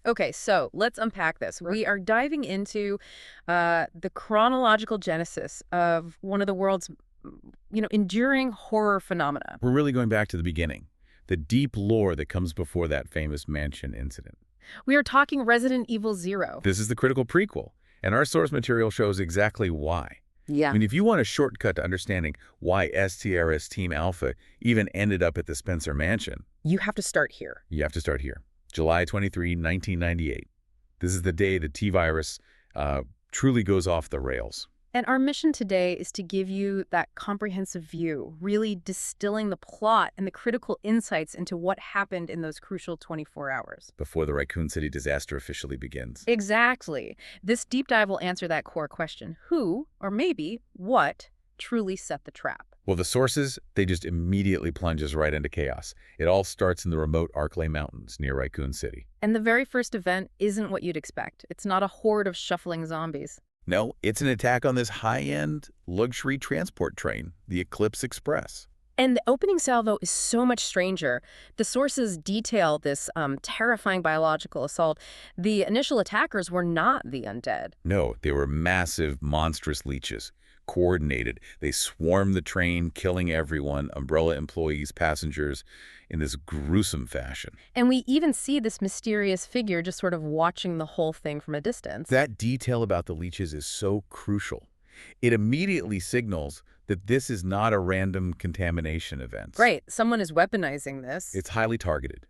Okay, so let's unpack this. We are diving into the chronological genesis of one of the world's, enduring horror phenomena. We're really going back to the beginning, the deep lore that comes before that famous mansion incident. We are talking Resident Evil Zero. This is the critical prequel, and our source material shows exactly why. I Yeah. mean, if you want a shortcut to understanding why S.T.A.R.S. Team Alpha even ended up at the Spencer Mansion, You have to start here. you have to start here. July 23, 1998. This is the day the T-virus truly goes off the rails. And our mission today is to give you that comprehensive view, really distilling the plot and the critical insights into what happened in those crucial 24 hours. Before the Raccoon City disaster officially begins. Exactly. This deep dive will answer that core question: who, or maybe what, truly set the trap? Well, the sources, they just immediately plunges right into chaos. It all starts in the remote Arklay Mountains near Raccoon City. And the very first event isn't what you'd expect. It's not a horde of shuffling zombies. No, it's an attack on this high-end luxury transport train, the Ecliptic Express. And the opening salvo is so much stranger. The sources detail this terrifying biological assault. The initial attackers were not the undead. No, they were massive, monstrous leeches. Coordinated. They swarmed the train, killing everyone, Umbrella employees, passengers, in this gruesome fashion. And we even see this mysterious figure just sort of watching the whole thing from a distance. That detail about the leeches is so crucial. It immediately signals that this is not a random contamination event. Right, someone is weaponizing this. It's highly targeted.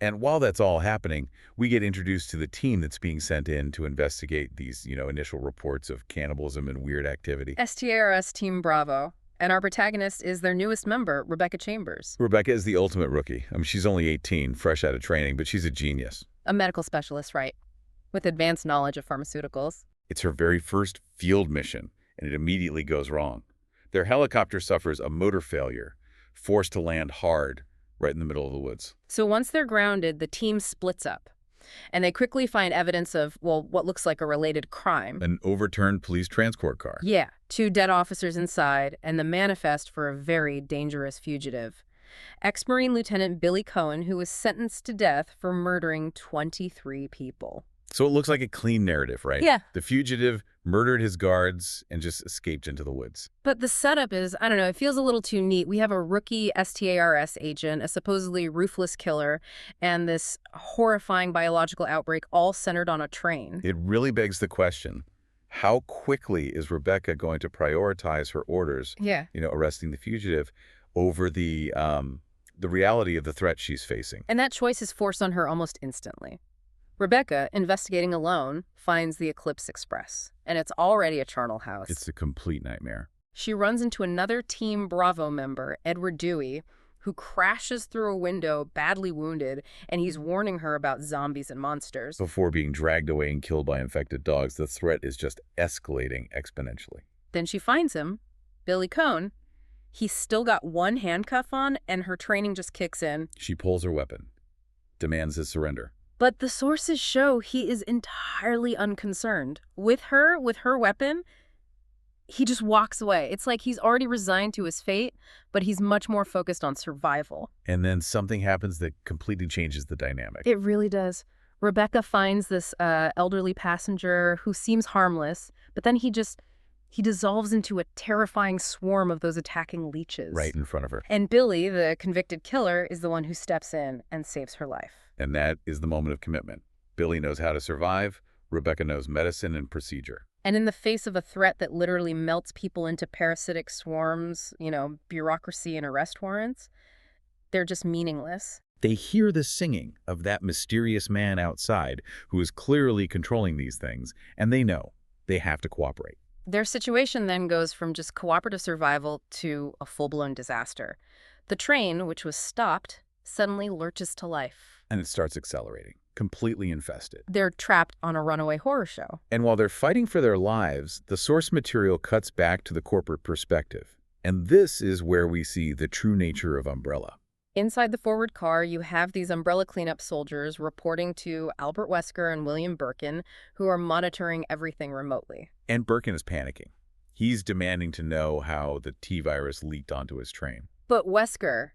And while that's all happening, we get introduced to the team that's being sent in to investigate these, initial reports of cannibalism and weird activity. S.T.A.R.S. Team Bravo. And our protagonist is their newest member, Rebecca Chambers. Rebecca is the ultimate rookie. I mean, she's only 18, fresh out of training, but she's a genius. A medical specialist, right? With advanced knowledge of pharmaceuticals. It's her very first field mission, and it immediately goes wrong. Their helicopter suffers a motor failure, forced to land hard, right in the middle of the woods. So once they're grounded, the team splits up. And they quickly find evidence of, well, what looks like a related crime. An overturned police transport car. Yeah, 2 dead officers inside, and the manifest for a very dangerous fugitive. Ex-Marine Lieutenant Billy Coen, who was sentenced to death for murdering 23 people. So it looks like a clean narrative, right? Yeah. The fugitive murdered his guards and just escaped into the woods. But the setup is, I don't know, it feels a little too neat. We have a rookie S.T.A.R.S. agent, a supposedly ruthless killer, and this horrifying biological outbreak all centered on a train. It really begs the question, how quickly is Rebecca going to prioritize her orders, Yeah. arresting the fugitive, over the reality of the threat she's facing? And that choice is forced on her almost instantly. Rebecca, investigating alone, finds the Ecliptic Express, and it's already a charnel house. It's a complete nightmare. She runs into another Team Bravo member, Edward Dewey, who crashes through a window, badly wounded, and he's warning her about zombies and monsters. Before being dragged away and killed by infected dogs, the threat is just escalating exponentially. Then she finds him, Billy Coen. He's still got one handcuff on, and her training just kicks in. She pulls her weapon, demands his surrender. But the sources show he is entirely unconcerned. With her weapon, he just walks away. It's like he's already resigned to his fate, but he's much more focused on survival. And then something happens that completely changes the dynamic. It really does. Rebecca finds this elderly passenger who seems harmless, but then he dissolves into a terrifying swarm of those attacking leeches. Right in front of her. And Billy, the convicted killer, is the one who steps in and saves her life. And that is the moment of commitment. Billy knows how to survive. Rebecca knows medicine and procedure. And in the face of a threat that literally melts people into parasitic swarms, bureaucracy and arrest warrants, they're just meaningless. They hear the singing of that mysterious man outside who is clearly controlling these things, and they know they have to cooperate. Their situation then goes from just cooperative survival to a full-blown disaster. The train, which was stopped, suddenly lurches to life. And it starts accelerating, completely infested. They're trapped on a runaway horror show. And while they're fighting for their lives, the source material cuts back to the corporate perspective. And this is where we see the true nature of Umbrella. Inside the forward car, you have these Umbrella cleanup soldiers reporting to Albert Wesker and William Birkin, who are monitoring everything remotely. And Birkin is panicking. He's demanding to know how the T-virus leaked onto his train. But Wesker,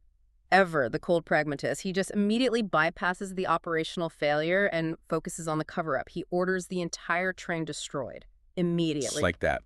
ever the cold pragmatist. He just immediately bypasses the operational failure and focuses on the cover-up. He orders the entire train destroyed Just immediately. like that.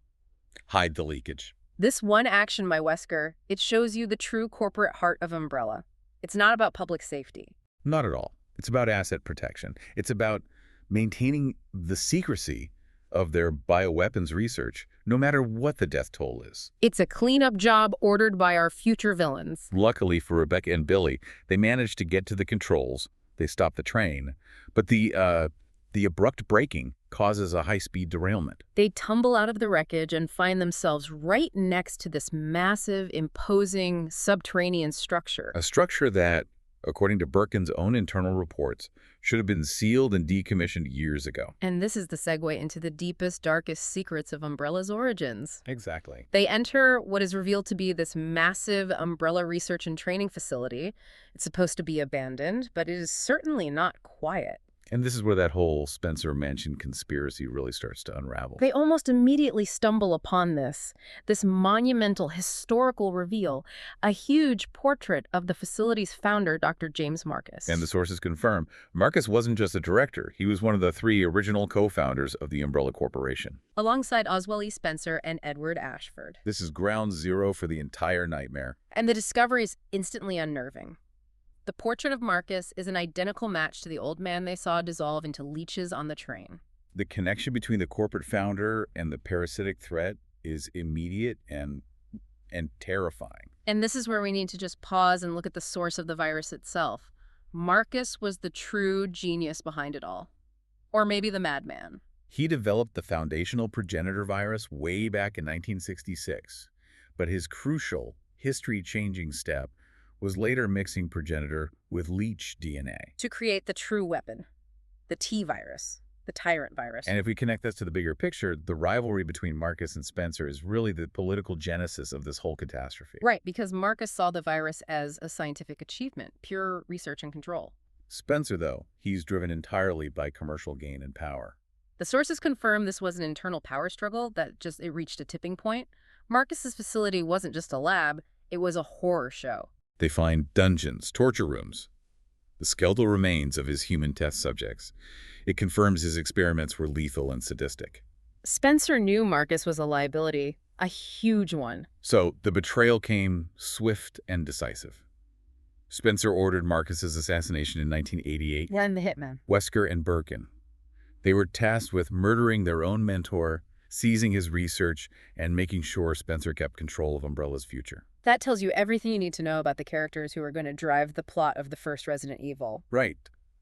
Hide the leakage. This one action by Wesker, it shows you the true corporate heart of Umbrella. It's not about public safety. Not at all. It's about asset protection. It's about maintaining the secrecy of their bioweapons research, no matter what the death toll is. It's a cleanup job ordered by our future villains. Luckily for Rebecca and Billy, they managed to get to the controls. They stopped the train. But the abrupt braking causes a high-speed derailment. They tumble out of the wreckage and find themselves right next to this massive, imposing subterranean structure. A structure that, according to Birkin's own internal reports, should have been sealed and decommissioned years ago. And this is the segue into the deepest, darkest secrets of Umbrella's origins. Exactly. They enter what is revealed to be this massive Umbrella research and training facility. It's supposed to be abandoned, but it is certainly not quiet. And this is where that whole Spencer Mansion conspiracy really starts to unravel. They almost immediately stumble upon this monumental historical reveal, a huge portrait of the facility's founder, Dr. James Marcus. And the sources confirm, Marcus wasn't just a director. He was one of the 3 original co-founders of the Umbrella Corporation. Alongside Oswell E. Spencer and Edward Ashford. This is ground zero for the entire nightmare. And the discovery is instantly unnerving. The portrait of Marcus is an identical match to the old man they saw dissolve into leeches on the train. The connection between the corporate founder and the parasitic threat is immediate and terrifying. And this is where we need to just pause and look at the source of the virus itself. Marcus was the true genius behind it all. Or maybe the madman. He developed the foundational progenitor virus way back in 1966, but his crucial, history-changing step was later mixing progenitor with leech DNA. To create the true weapon, the T-virus, the tyrant virus. And if we connect this to the bigger picture, the rivalry between Marcus and Spencer is really the political genesis of this whole catastrophe. Right, because Marcus saw the virus as a scientific achievement, pure research and control. Spencer, though, he's driven entirely by commercial gain and power. The sources confirm this was an internal power struggle that it reached a tipping point. Marcus's facility wasn't just a lab, it was a horror show. They find dungeons, torture rooms, the skeletal remains of his human test subjects. It confirms his experiments were lethal and sadistic. Spencer knew Marcus was a liability, a huge one. So the betrayal came swift and decisive. Spencer ordered Marcus's assassination in 1988. And the hitman. Wesker and Birkin. They were tasked with murdering their own mentor, seizing his research, and making sure Spencer kept control of Umbrella's future. That tells you everything you need to know about the characters who are going to drive the plot of the first Resident Evil. Right.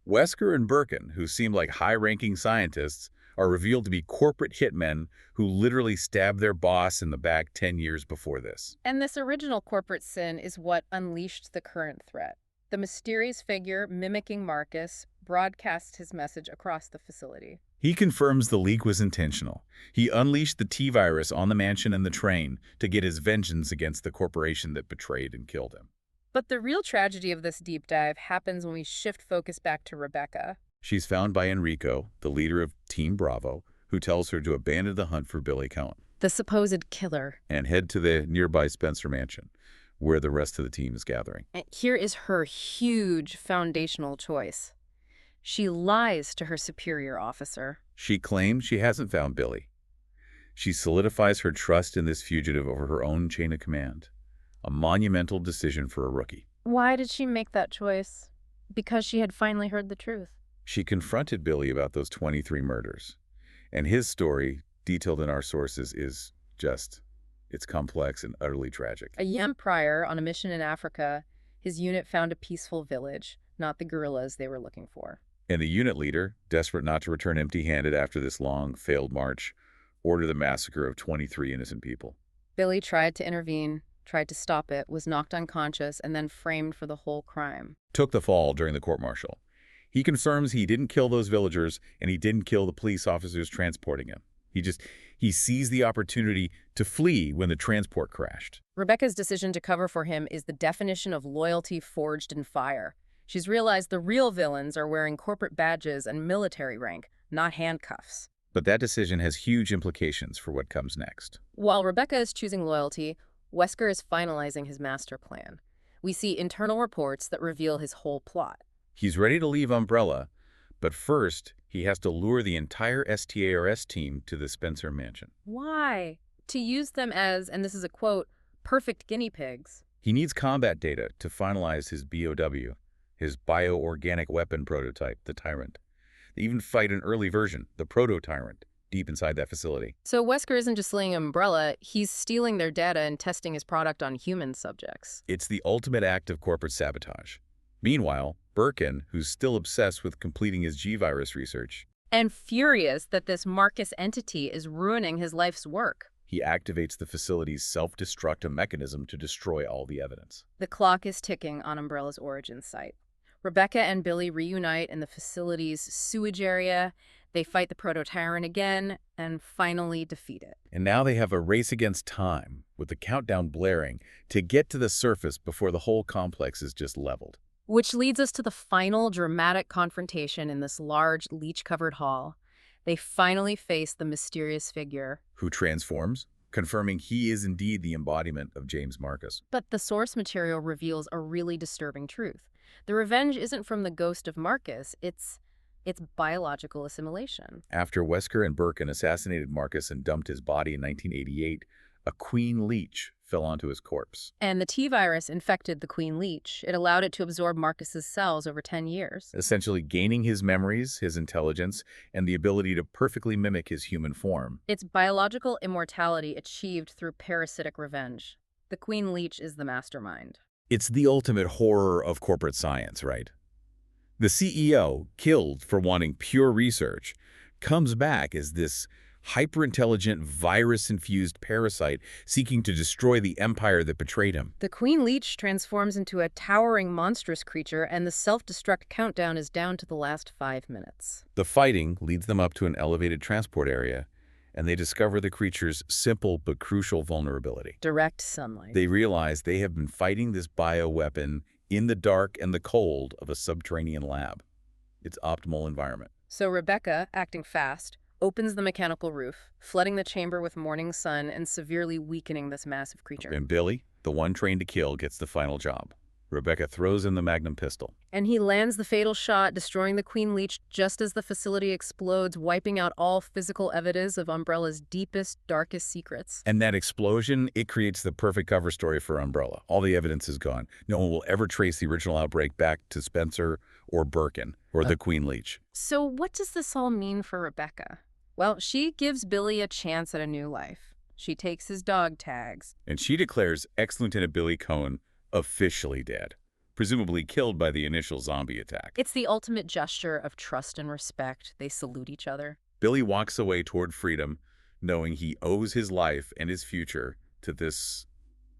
Wesker and Birkin, who seem like high-ranking scientists, are revealed to be corporate hitmen who literally stabbed their boss in the back 10 years before this. And this original corporate sin is what unleashed the current threat. The mysterious figure mimicking Marcus broadcasts his message across the facility. He confirms the leak was intentional. He unleashed the T-virus on the mansion and the train to get his vengeance against the corporation that betrayed and killed him. But the real tragedy of this deep dive happens when we shift focus back to Rebecca. She's found by Enrico, the leader of Team Bravo, who tells her to abandon the hunt for Billy Coen. The supposed killer. And head to the nearby Spencer Mansion, where the rest of the team is gathering. And here is her huge foundational choice. She lies to her superior officer. She claims she hasn't found Billy. She solidifies her trust in this fugitive over her own chain of command. A monumental decision for a rookie. Why did she make that choice? Because she had finally heard the truth. She confronted Billy about those 23 murders. And his story, detailed in our sources, is it's complex and utterly tragic. A year prior, on a mission in Africa, his unit found a peaceful village, not the guerrillas they were looking for. And the unit leader, desperate not to return empty-handed after this long, failed march, ordered the massacre of 23 innocent people. Billy tried to intervene, tried to stop it, was knocked unconscious, and then framed for the whole crime. Took the fall during the court-martial. He confirms he didn't kill those villagers, and he didn't kill the police officers transporting him. He seized the opportunity to flee when the transport crashed. Rebecca's decision to cover for him is the definition of loyalty forged in fire. She's realized the real villains are wearing corporate badges and military rank, not handcuffs. But that decision has huge implications for what comes next. While Rebecca is choosing loyalty, Wesker is finalizing his master plan. We see internal reports that reveal his whole plot. He's ready to leave Umbrella, but first, he has to lure the entire S.T.A.R.S. team to the Spencer mansion. Why? To use them as, and this is a quote, perfect guinea pigs. He needs combat data to finalize his BOW, his bioorganic weapon prototype, the Tyrant. They even fight an early version, the Proto-Tyrant, deep inside that facility. So Wesker isn't just slaying Umbrella, he's stealing their data and testing his product on human subjects. It's the ultimate act of corporate sabotage. Meanwhile, Birkin, who's still obsessed with completing his G-virus research, And furious that this Marcus entity is ruining his life's work. he activates the facility's self-destructive mechanism to destroy all the evidence. The clock is ticking on Umbrella's origin site. Rebecca and Billy reunite in the facility's sewage area. They fight the Proto-Tyrant again and finally defeat it. And now they have a race against time, with the countdown blaring, to get to the surface before the whole complex is just leveled. Which leads us to the final dramatic confrontation in this large, leech-covered hall. They finally face the mysterious figure. Who transforms, confirming he is indeed the embodiment of James Marcus. But the source material reveals a really disturbing truth. The revenge isn't from the ghost of Marcus, it's biological assimilation. After Wesker and Birkin assassinated Marcus and dumped his body in 1988, a queen leech fell onto his corpse. And the T-virus infected the queen leech. It allowed it to absorb Marcus's cells over 10 years. Essentially gaining his memories, his intelligence, and the ability to perfectly mimic his human form. It's biological immortality achieved through parasitic revenge. The queen leech is the mastermind. It's the ultimate horror of corporate science, right? The CEO, killed for wanting pure research, comes back as this hyper-intelligent, virus-infused parasite seeking to destroy the empire that betrayed him. The queen leech transforms into a towering, monstrous creature, and the self-destruct countdown is down to the last 5 minutes. The fighting leads them up to an elevated transport area, and they discover the creature's simple but crucial vulnerability. Direct sunlight. They realize they have been fighting this bioweapon in the dark and the cold of a subterranean lab. Its optimal environment. So Rebecca, acting fast, opens the mechanical roof, flooding the chamber with morning sun and severely weakening this massive creature. And Billy, the one trained to kill, gets the final job. Rebecca throws in the magnum pistol. And he lands the fatal shot, destroying the queen leech just as the facility explodes, wiping out all physical evidence of Umbrella's deepest, darkest secrets. And that explosion, it creates the perfect cover story for Umbrella. All the evidence is gone. No one will ever trace the original outbreak back to Spencer or Birkin or the queen leech. So what does this all mean for Rebecca? Well, she gives Billy a chance at a new life. She takes his dog tags. And she declares ex-Lieutenant Billy Coen officially dead, presumably killed by the initial zombie attack. It's the ultimate gesture of trust and respect. They salute each other. Billy walks away toward freedom, knowing he owes his life and his future to this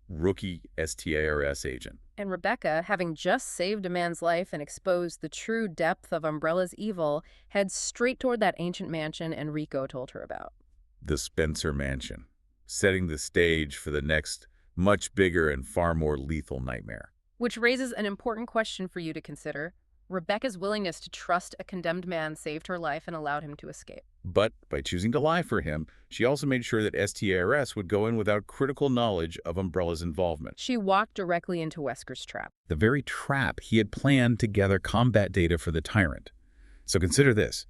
rookie S.T.A.R.S. agent. And Rebecca, having just saved a man's life and exposed the true depth of Umbrella's evil, heads straight toward that ancient mansion Enrico told her about. The Spencer Mansion, setting the stage for the next much bigger and far more lethal nightmare. Which raises an important question for you to consider. Rebecca's willingness to trust a condemned man saved her life and allowed him to escape. But by choosing to lie for him, she also made sure that S.T.A.R.S. would go in without critical knowledge of Umbrella's involvement. She walked directly into Wesker's trap. The very trap he had planned to gather combat data for the Tyrant. So consider this.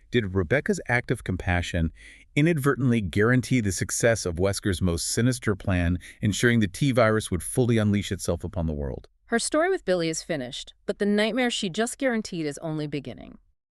Did Rebecca's act of compassion inadvertently guarantee the success of Wesker's most sinister plan, ensuring the T-virus would fully unleash itself upon the world? Her story with Billy is finished, but the nightmare she just guaranteed is only beginning.